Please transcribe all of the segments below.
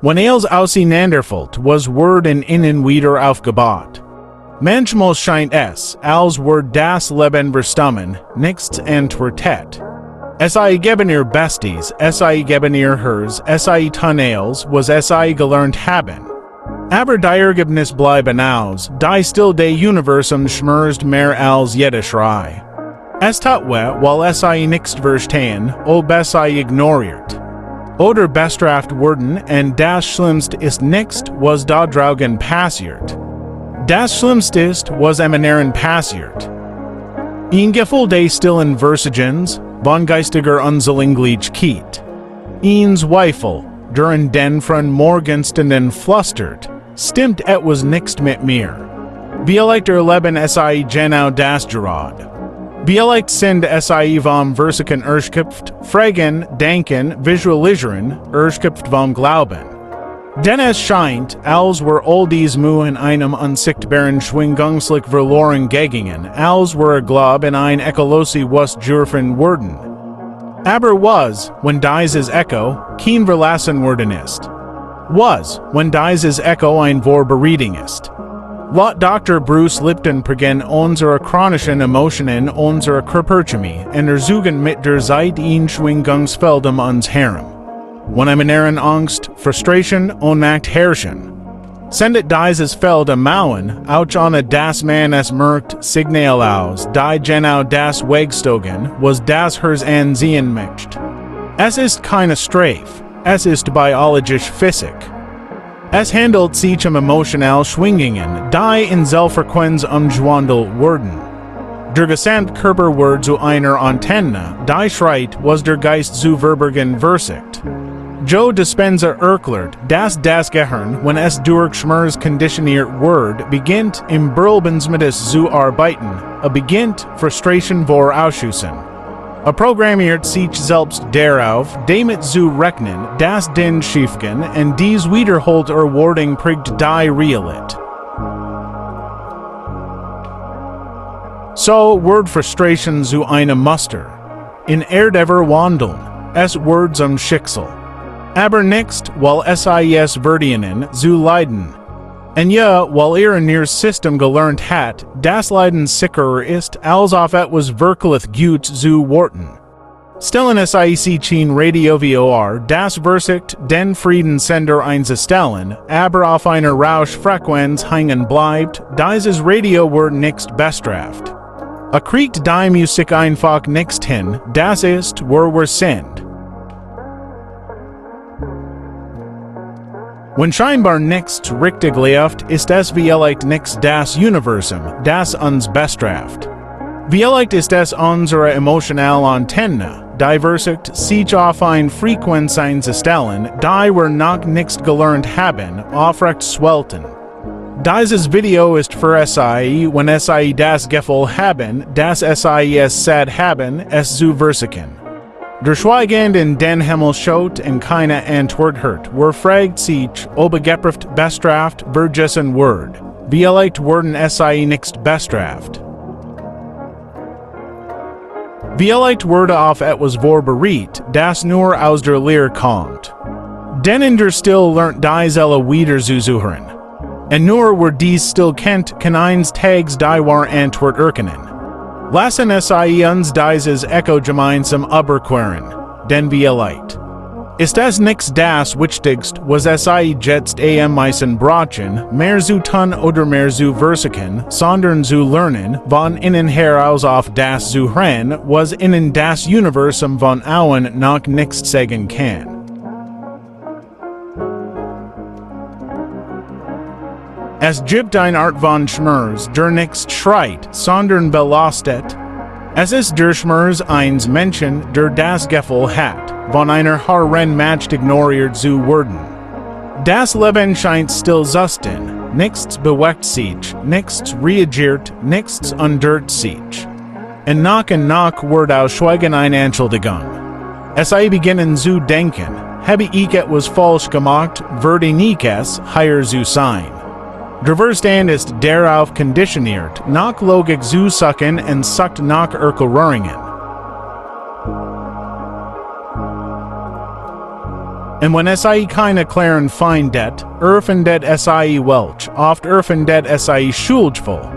Wenn als auseinanderfällt, was Word in innen wieder aufgebaut. Manchmal scheint es, als Word das Leben verstummen, nichts antwortet. Sie geben ihr Bestes, sie geben ihr Hers, sie tun alles, was sie gelernt haben. Aber die Ergebnis bleiben aus, die still de Universum schmerzt mehr als jede Schrei. Es tut weh, weil sie nichts verstehen, ob sie ignoriert. Oder bestraft worden, und das Schlimmste ist nicht, was da draugen passiert. Das Schlimmste ist, was emaneren passiert. Ein Gefühl de stillen Versagens, von geistiger Unzulänglichkeit. Ein Zweifel, durch den von Morgenstunden flüstert, stimmt etwas nicht mit mir. Vielleicht erleben sie genau das gerade. Vielleicht sind sie vom Versiken erschöpft, fragen, denken, visualisieren, erschöpft vom Glauben. Denn es scheint, als were all dies Mühe in einem unsichtbaren Schwingungslicht verloren gegangen, als were Glaub in ein Ecolosi was dürfen worden. Aber was, wenn dieses Echo, kein verlassen worden ist? Was, wenn dieses Echo ein Vorbereitung ist? Laut Dr. Bruce Lipton prägen unsere chronischen Emotionen unsere Körperchemie und ersuchen mit der Zeit in Schwingungsfeld uns herum. Wenn emaneren Angst, Frustration, Ohnmacht herrschen. Sendet dieses Feld am Mauern, auch ohne das man es merkt, Signal aus, die genau das Wegstogen, was das Hers ansehen möchte. Es ist keine Strafe, es ist biologisch Physik. Es handelt sich emotional Schwingungen, die in Zellfrequenz umgewandelt wurden. Der Gesamtkörper wird zu einer Antenne, die schreit, was der Geist zu verbergen versigt. Joe Dispenza erklärt, dass das Gehirn, wenn es durch Schmerz konditioniert wird, beginnt im Brülbensmittes zu arbeiten, beginnt Frustration vorausschüssen. Programmiert sich selbst darauf, damit zu rechnen, dass den schiefgehen, und dies wiederholt Wording prägt die Realität. So wird Frustration zu einem Muster. In Erdever wandeln, es wird zum Schicksal. Aber nicht, weil es verdienen, zu leiden. Und ja, weil in ihr System gelernt hat, das Leiden sicherer ist, als auf etwas wirklich gut zu worten. Stellen sich Radio VOR, das versigt, den Friedenssender einzustellen, aber auf einer Rauschfrequenz hängen bleibt, dieses Radio wird nicht bestraft. Kriegt die Musik einfach nicht hin, das ist, wo wir sind. Wenn scheinbar nichts richtig läuft, ist es vielleicht nicht das Universum, das uns bestraft. Vielleicht ist es unsere emotionale Antenne, die versigt, sich auf eine Frequenz einzustellen, die wir noch nicht gelernt haben, aufrecht swelten. Dieses Video ist für sie, wenn sie das Gefühl haben, dass sie es satt haben, es zu versichern. Der Schweigend in den Himmel schaut und keine Antwort hört, fragt sich, ob geprüft bestraft vergessen wird. Vielleicht werden sie nicht bestraft. Vielleicht wurde auf etwas vorbereitet, das nur aus der Lehre kommt. Denn in der Still lernt dieselbe wieder zu suchen. Und nur wer dies still kennt, kann eines Tages die wahre Antwort erkennen. Lassen sie uns dieses Echo gemeinsam überqueren, denn vielleicht ist es nicht das Wichtigste, was sie jetzt am meisten brauchen, mehr zu tun oder mehr zu versichern, sondern zu lernen, von innen heraus auf das zu hören, was innen das Universum von außen noch nichts sagen kann. Es gibt eine Art von Schmerz, der nicht schreit, sondern belastet. Es ist der Schmerz eines Menschen, der das Gefühl hat, von einer harren Macht ignoriert zu werden. Das Leben scheint still zu sein, nichts bewegt sich, nichts reagiert, nichts ändert sich. Und nach wird aus Schweigen eine Entschuldigung. Sie beginnen zu denken, habe ich etwas falsch gemacht, werde ich es higher zu sein. Der Verstand ist darauf konditioniert, nach Logik zu suchen und sucht nach Erklärungen. En when sie keine klaren findet, erfindet sie welch, oft erfindet sie schuldvoll.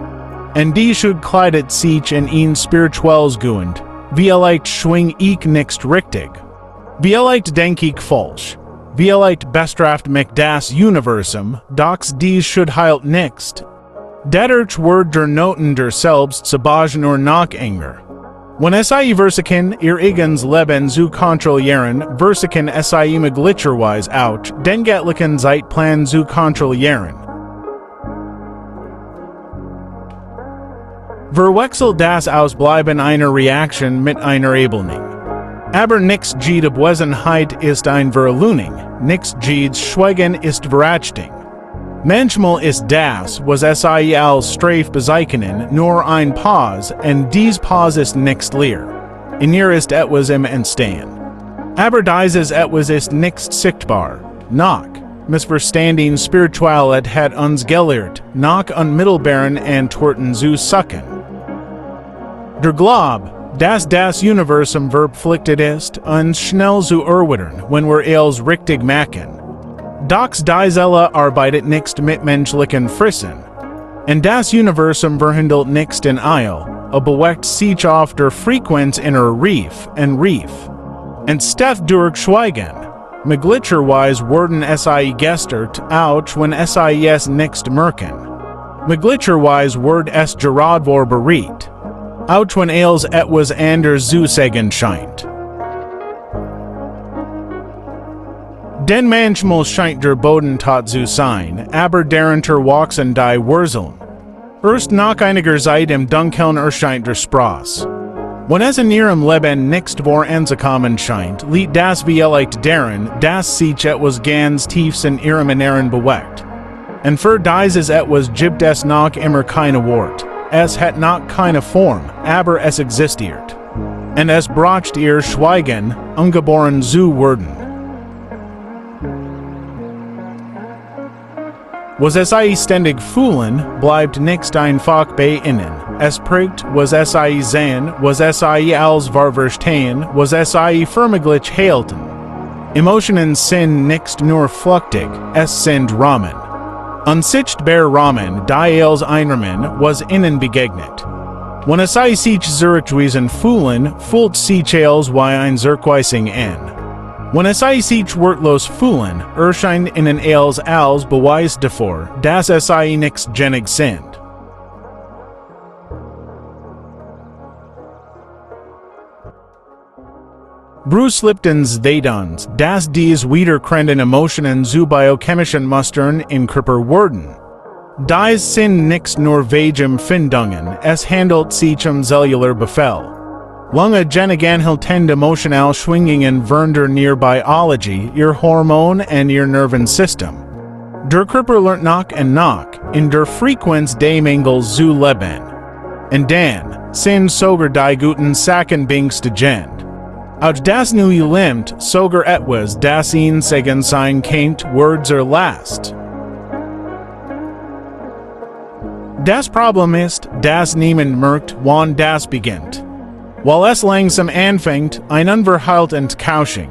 En die should kleidet sich in een spirituels guend, vielleicht schwing ich nicht richtig. Vielleicht denk ich falsch. Vielleicht bestraft mich das Universum, dox dies should heilt nicht. Detterch word der Noten der selbst sabagen or nach enger. When sie versiken ihr eigens Leben zu kontrollieren, versiken sie möglicherweise auch den göttlichen Zeitplan zu kontrollieren. Verwechselt das Ausbleiben einer Reaktion mit einer Ablehnung. Aber nichts jede Abwesenheit ist ein Verlehnung, nichts jedes Schweigen ist Verachtung. Manchmal ist das, was sie als Straft bezeichnen, nur ein Pause, und dies Pause ist nicht leer. In ihr ist etwas im Entstehen. Aber dieses etwas ist nicht sichtbar. Nach Missverstanding Spiritualität hat uns gelehrt, nach unmittelbaren Antworten zu suchen. Der Glaub, dass das Universum verpflichtet ist, uns schnell zu erwidern, wenn wir es richtig machen. Dox dieselle arbeitet nicht mit menschlichen Frissen. Und das Universum verhandelt nicht in Eil, bewegt sich auf der Frequenz inner Rief. Und Steph durch Schweigen. Möglicherweise werden sie gestert, auch wenn sie es nicht merken. Möglicherweise wird es gerade bereit. Auch wenn es etwas anders zu sagen scheint. Denn manchmal scheint der Boden tot zu sein, aber darunter wachsen die Wurzeln. Erst nach einiger Zeit im Dunkeln erscheint der Spross. Wenn es in ihrem Leben nicht voranzukommen scheint, liegt das vielleicht darin, dass sich etwas ganz Tiefs in ihrem Inneren bewegt. Und für dieses etwas gibt es noch immer keine Wort. Es hat noch keine Form, aber es existiert. Und es braucht ihr Schweigen, ungeboren zu werden. Was sie ständig fühlen, bleibt nicht einfach bei ihnen. Es prägt, was sie sehen, was sie als wahr verstehen, was sie förmlich halten. Emotionen sind nicht nur flüchtig, es sind Rahmen. Unsichtbar Rahmen, die els einrahmen, was ihnen begegnet. Wenn sie sich zurückgewiesen fühlen, fühlt sich els wie ein Zurückweisung an. Wenn sie sich wortlos fühlen, erscheint ihnen els als Beweis davor, dass sie nicht genig sind. Bruce Lipton's Vedans, dass dies wiederkehrenden Emotionen zu biochemischen Mustern in Körper werden. Dies sind nicht nur vage Empfindungen, es handelt sich cellular Befehl. Lange gegenhaltende emotional Schwingungen während der Neurobiologie, ihr Hormon und ihr Nervensystem. Der Körper lernt nach und nach, in der Frequenz des Mangels zu leben. Und dann, sind sogar die guten Sachen bengstigend. Auch das neue Limt, sogar etwas, das ihn sagen sein kennt, Words erlasst. Das Problem ist, dass niemand merkt, wann das beginnt. Weil es langsam anfängt, ein unverheilt Entkauschung.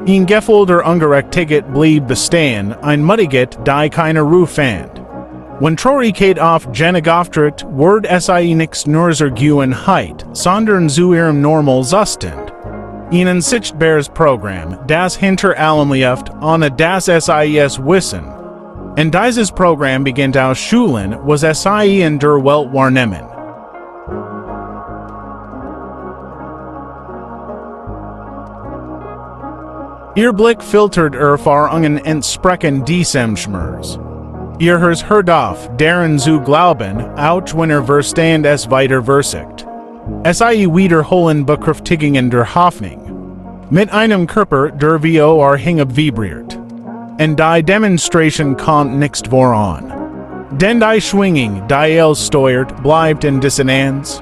Ein Gefühl der Ungerechtigkeit blieb bestehen, ein Muttigkeit, die keine Ruhe fand. Wenn Traurigkeit auf Genig auftritt, wird sie nicht nur zur Gewohnheit, sondern zu ihrem normal Zustand. Ein sichtbares Programm, das hinter allem läuft, ohne dass sie es wissen. Und dieses Programm beginnt aus Schulen, was sie in der Welt wahrnehmen. Ihr Blick filtert Erfahrungen und Sprechen Schmers. Ihr hört auf, daran zu glauben, auch wenn Verstand es weiter versigt. Sie wiederholen Bekräftigungen der Hoffnung. Mit einem Körper, der wie vibriert. Und die Demonstration kommt nicht voran. Denn die Schwingung, die els steuert, bleibt in Dissonanz.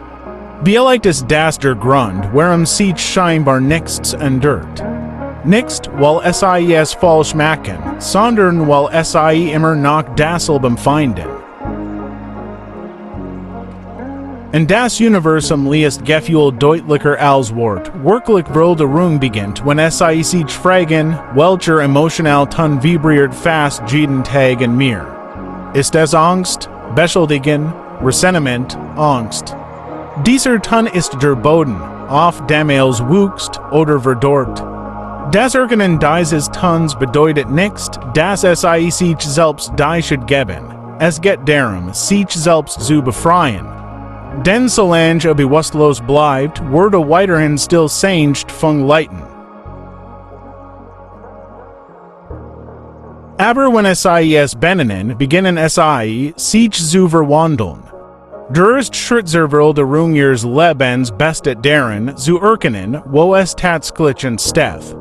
Vielleicht ist das der Grund, warum sich scheinbar nichts ändert. Nicht, weil sie es falsch machen, sondern weil sie immer noch dasselbe finden. In das Universum liest Gefühl deutlicher als Wort, wirklich würde Rung beginnt, wenn sich fragen, welcher emotional Ton vibriert fast jeden Tag in mir. Ist es Angst, Beschuldigen, Resentment, Angst? Dieser Ton ist der Boden, auf dem es wuchst oder verdorrt. Das Erkennen dieses Tons bedeutet nicht, dass es sich selbst die Schuld geben. Es geht darum, sich selbst zu befreien. Denn solange bewusstlos bleibt, würde weiterhin still sanft von Leiten. Aber wenn es benennen, beginnen sich zu verwandeln. Der erste Schritt zur Veränderung ihres Lebens besteht darin, zu erkennen, wo es tatsächlich entsteht.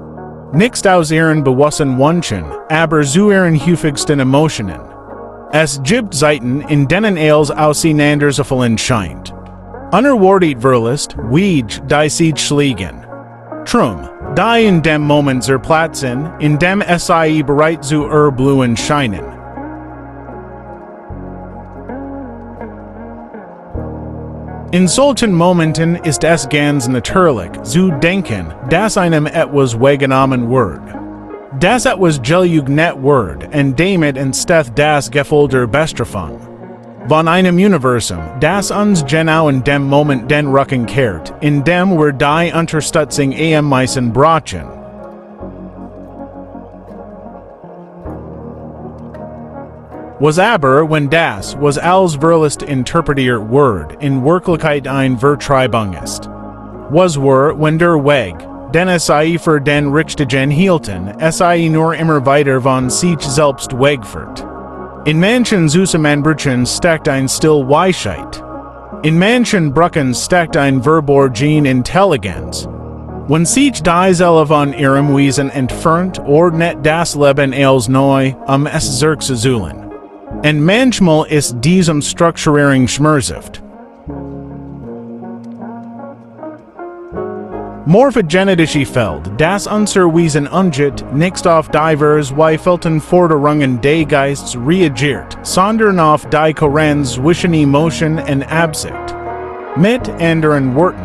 Nicht aus ihren bewussten Wünschen, aber zu ihren häufigsten Emotionen. Es gibt Zeiten, in denen es auseinanderzufallen scheint. Unerwartet verlässt, wie die sich schlägen. Drum, die in dem Moment zerplatzen, in dem es bereit zu erblühen scheinen. In solchen Momenten ist es ganz natürlich, zu denken, dass einem etwas weggenommen wird. Das etwas geleugnet wird, und damit entsteht das Gefühl der Bestrafung. Von einem Universum, das uns genau in dem Moment den Rücken kehrt, in dem wir die Unterstützung am meisten brauchen. Was aber, wenn das, was als verlässt interpretiert wird, in Wirklichkeit ein Vertreibung ist? Was wenn der Weg, den es für den Richtigen hielten, es nur immer weiter von sich selbst wegführt? In manchen Zusammenbrüchen steckt ein still Weisheit. In manchen Brücken steckt ein verborgen Intelligenz. Wenn sich die Seele von ihrem Wesen entfernt, ordnet das Leben als neu, es zu suchen. Und manchmal ist diesem Strukturierung schmerzhaft. Morphogenetische Feld, das unser Wesen unget, nicht auf divers Zweifelten Forderungen des Geistes reagiert, sondern auf die Kohärenz zwischen Emotion und Absicht. Mit anderen Worten,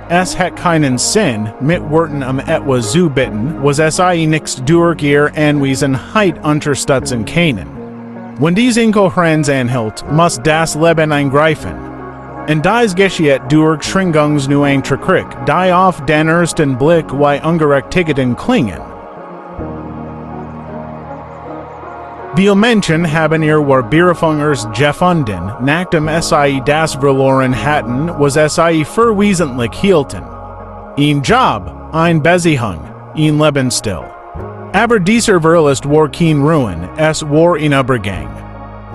es hat keinen Sinn, mit Worten etwas zu bitten, was es nicht durch ihr Anwesenheit unterstützen können. Wenn diese Inkohärenz anhält, muss das Leben eingreifen. Und dies geschieht durch Schwingungsnuancekrieg, die auf den ersten Blick wie Ungerechtigkeiten klingen. Viele Menschen haben ihr Berufungers gefunden, nachdem es das verloren hatten, was es für wesentlich hielten. Ein Job, ein Beziehung, ein Lebensstil. Aber dieser Verlust war kein Ruin, es war ein Übergang.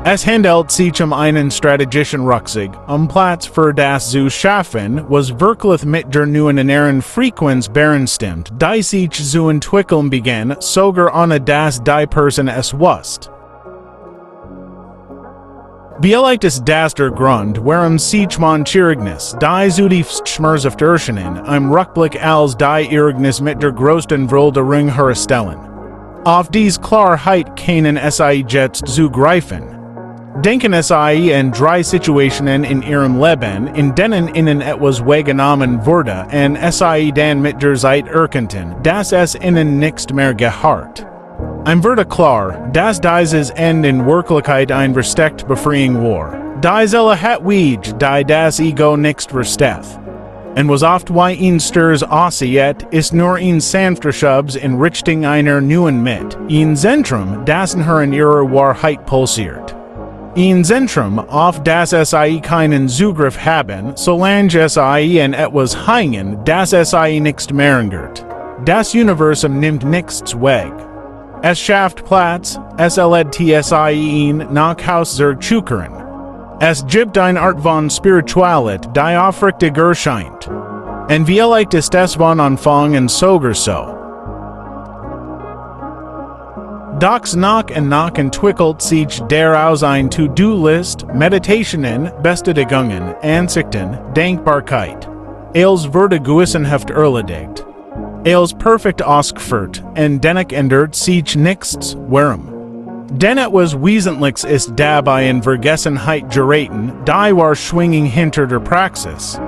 Es handelt sich einen strategischen Rucksack, Platz für das zu schaffen, was wirklich mit der neuen inneren Frequenz berenstimmt, die sich zu entwickeln begann, sogar ohne dass die Person es wusste. Vielleicht ist das der Grund, warum sich manche Ereignis, die zutiefst schmerzhaft erscheinen, im Rückblick als die Ereignis mit der größten Veränderung herstellen. Auf dies Klarheit können es jetzt zugreifen. Denken es in drei Situationen in ihrem Leben, in denen ihnen etwas weggenommen wurde, und es dann mit der Zeit erkannten, dass es ihnen nicht mehr gehört. Wird klar, dass dieses Ende in Wirklichkeit ein versteckt Befreiung war. Die Seele hat wie die das Ego nicht versteht. Und was oft wie ihn stirs aussieht, ist nur ein sanfter Schubs in Richtung einer neuen mit, ein Zentrum, das in ihrer Wahrheit pulsiert. Ein Zentrum, auf das es keinen Zugriff haben, solange es in etwas hängen, das es nicht mehr angert. Das Universum nimmt nichts weg. Es schafft Platz, es lädt ihn nach Haus zurückzukehren. Es gibt eine Art von Spiritualität, die aufrichtig erscheint. Und vielleicht ist es von Anfang an sogar so. Doch nach entwickelt sich daraus ein To-Do-List, Meditationen, Bestätigungen, Ansichten, Denkbarkeit. Els wurde gewissenhaft erledigt. Els perfekt ausgeführt, und dennoch ändert sich nichts, warum? Denn etwas wesentliches ist dabei in Vergessenheit geraten, die war schwinging hinter der Praxis.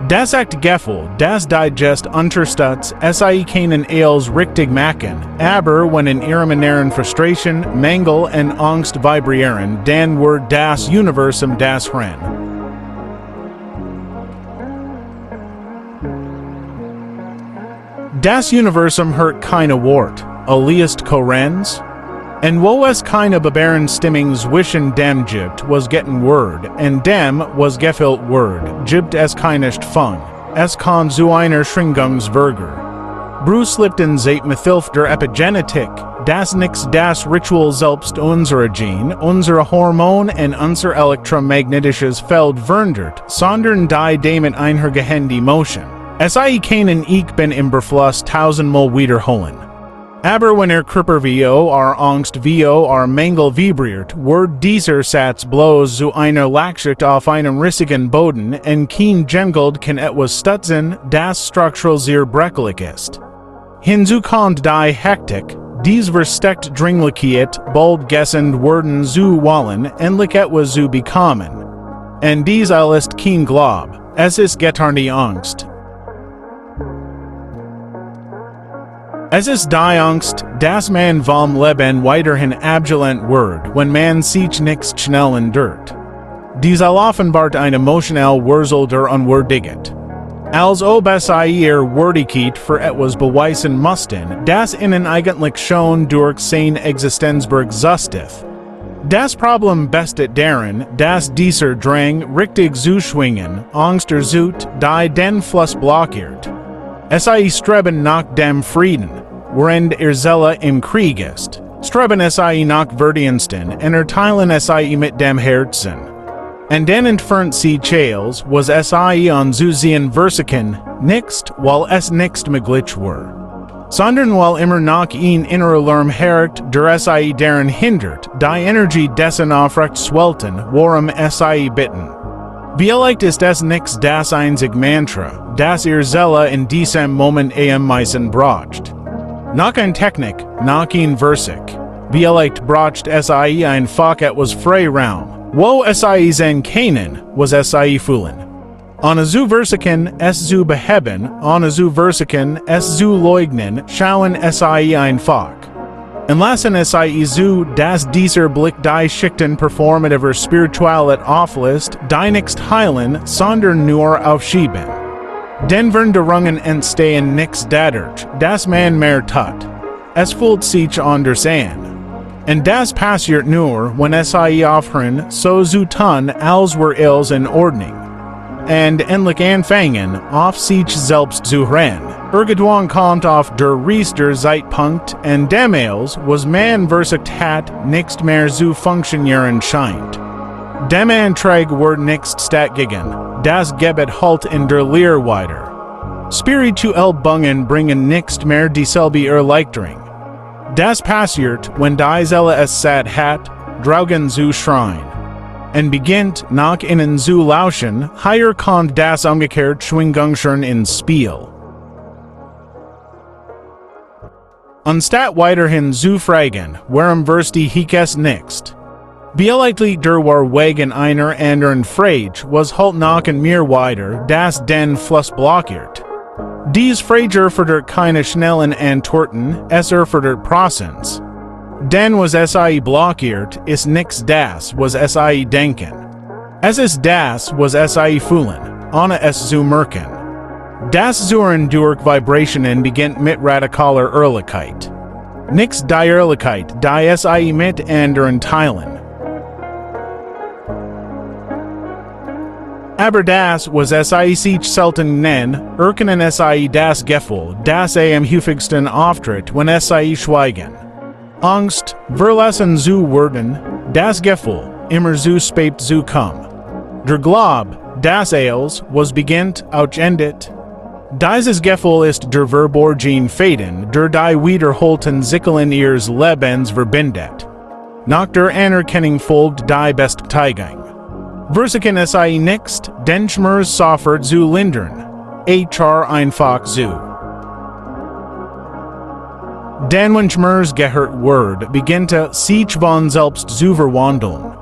Das act Gefühl, das Digest unterstützt, sei keinen als richtig machen, aber wenn in ihrem inneren Frustration, Mängel und Angst vibrieren, dann wird das Universum das Rennen. Das Universum hört keine Wort, aliast Korenz? And wo es keine Barbaren Stimmung zwischen dem gibt, was getting word, and dem, was gefehlt word, gibt es keinicht fun, es kann zu einer Schwingungsverger. Bruce Lipton seit Mithilf der Epigenetik, das Nichts das Ritual selbst unsere Gene, unsere Hormon und unser elektromagnetisches Feld verndert, sondern die damit einhergehende Motion. Sei keinen ich bin im Berfluss tausendmal wiederholen. Aber wenn Körper Angst Mängel vibriert, wird dieser Satz bloß zu einer Lagschicht auf einem rissigen Boden und kein Gemgeld kann etwas stutzen, das strukturell sehr brechlich ist. Hinzu kommt die Hektik, dies versteckt Dringlichkeit, bald gessend werden zu wollen, endlich etwas zu bekommen. Und dies alles kein Glaub, es ist getarnte Angst. Es ist die Angst, dass man vom Leben weiterhin abgelehnt wird, wenn man sich nicht schnell endurt. Dies offenbart eine emotionelle Wurzel der Unwürdigkeit. Als ob es ihr Würdigkeit für etwas beweisen mussten, das ihnen eigentlich schon durch sein Existenzberg existiert. Das Problem besteht darin, dass dieser Drang richtig zu schwingen, Angst erzeugt, die den Fluss blockiert. Sei streben nach dem Frieden, während Zelle im Krieg ist. Streben sei nach Verdiensten, erteilen sei mit dem Herzen. Und dann entfernt sie Chales, was sei an zu sehen Versiken, nicht, weil es nicht möglich war. Sondern weil immer noch ein innerer Lärm herrscht, der sei daran hindert, die Energie dessen aufrecht swelten, worum sei bitten. Vielleicht ist es nicht das einzig Mantra, das Zelle in diesem Moment am meisten braucht. Nach ein Technik, nach ein Versik. Vielleicht braucht sei einfach etwas Freiraum, wo sei sein können, was sei fühlen. Ohne zu Versiken, es zu beheben, ohne zu Versiken, es zu leugnen, schauen sei einfach. Entlassen sei zu, dass dieser Blick die Schichten performativer Spiritualität auflässt, die nicht heilen, sondern nur aufschieben. Den Veränderungen entstehen nichts dadurch, dass man mehr tut. Es fühlt sich anders an. Und das passiert nur, wenn sei aufhören, so zu tun, als wäre alles in Ordnung. Und endlich anfangen, auf sich selbst zu hören. Irgendwann kommt auf der rechte Zeitpunkt, und demals, was man versigt hat, nicht mehr zu funktionieren scheint. Dem Antrag wird nicht stattgegeben, das Gebet halt in der Lehre weiter. Spirituell Bungen bringen nicht mehr dieselbe Erleichterung. Das passiert, wenn die Seele es satt hat, draugen zu schreien. Und beginnt, nach innen zu lauschen, hier kommt das umgekehrt Schwingungsschön ins Spiel. Anstatt weiterhin zu fragen, warum wirst die Hikes nicht? Vielleicht der war wegen einer anderen Frage, was halt noch in mir weiter, das den Fluss blockiert. Dies Frager fördert keine schnellen Antworten, es fördert Prozess. Denn was sei blockiert, ist nichts das, was sei denken. Es ist das, was sei fühlen, ohne es zu merken. Das Zuhren durch Vibrationen beginnt mit radikaler Ehrlichkeit. Nichts die Ehrlichkeit, die sei mit anderen teilen. Aber das, was sei sich selten nennen, erkennen sei das Gefühl, das am häufigsten auftritt, wenn sei schweigen. Angst, verlassen zu werden, das Gefühl, immer zu spät zu kommen. Der Glaub, das alles, was beginnt, auch endet. Dieses Gefühl ist der verborgene Faden, der die wiederholten Zyklen ihres Lebens verbindet. Nach der Anerkennung folgt die Bestätigung. Versiken sei nicht, den Schmerz sofort zu lindern. HR einfach zu. Den Manchmals gehört Word beginnte sich von selbst zu verwandeln.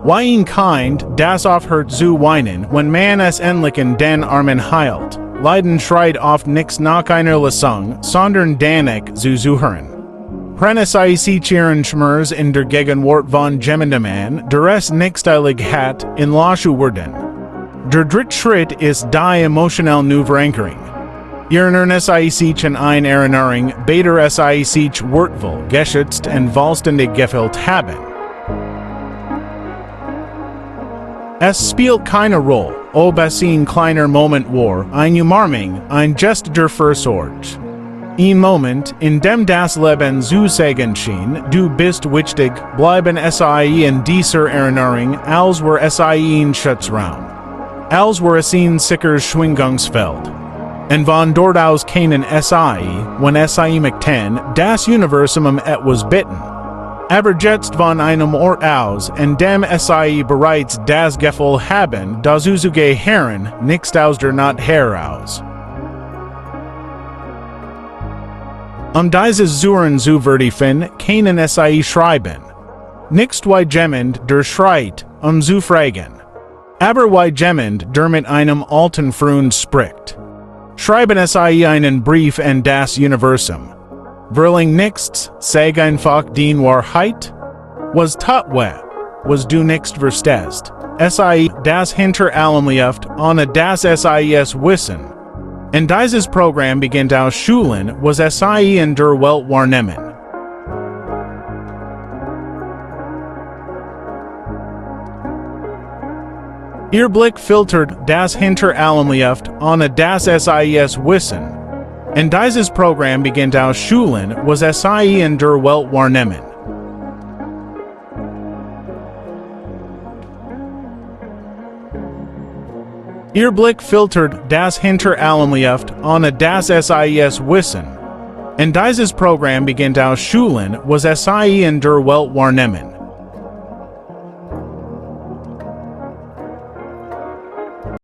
Wein kind, das aufhört zu weinen, wenn man es endlich in den Armen heilt. Leiden schreit oft nichts nach einer Lösung, sondern danach zu suchen. Prennes sich ihren Schmerz in der Gegenwart von jemandem an, der es nichteilig hat, in Laschu werden. Der dritte Schritt ist die emotionelle Neuverankerung. Ihren sich in ein Erinnerung, beider sich wortvoll, geschützt und vollständig gefüllt haben. Es spielt keine Rolle, ob es ein kleiner Moment war, eine Umarmung, ein Gest der Fürsorge. Ein Moment, in dem das Leben zu sagen schien, du bist wichtig, bleiben sei in dieser Erinnerung, als wär sei ein Schutzraum. Als wär es ein sicheres Schwingungsfeld. Und von dort aus können sei, wenn sei möchten, das Universum etwas bitten. Aber jetzt von einem Ort aus, in dem sei bereits das Gefühl haben, dazu zu gehören, nichts aus der Nacht heraus. Dieses Zuhren zu vertiefen, können sei schreiben. Nicht wie jemand, der schreit, zu fragen. Aber wie jemand, der mit einem alten Freund spricht. Schreiben sei einen Brief an das Universum. Verling nichts, sag einfach die Wahrheit. Was tat was du nichts verstehst. Sei das hinter allem Läuft, ohne das SIS wissen. Und dieses Programm beginnt aus Schulen, was sei in der Welt wahrnehmen. Ihr Blick filtert das hinter allem Läuft, ohne das SIS wissen. Und dieses Programm beginnt aus Schulen, was sei in der Welt wahrnehmen. Ihr Blick filtert das hinter allem Läuft, ohne das SIS wissen. Und dieses Programm beginnt aus Schulen, was sei in der Welt wahrnehmen.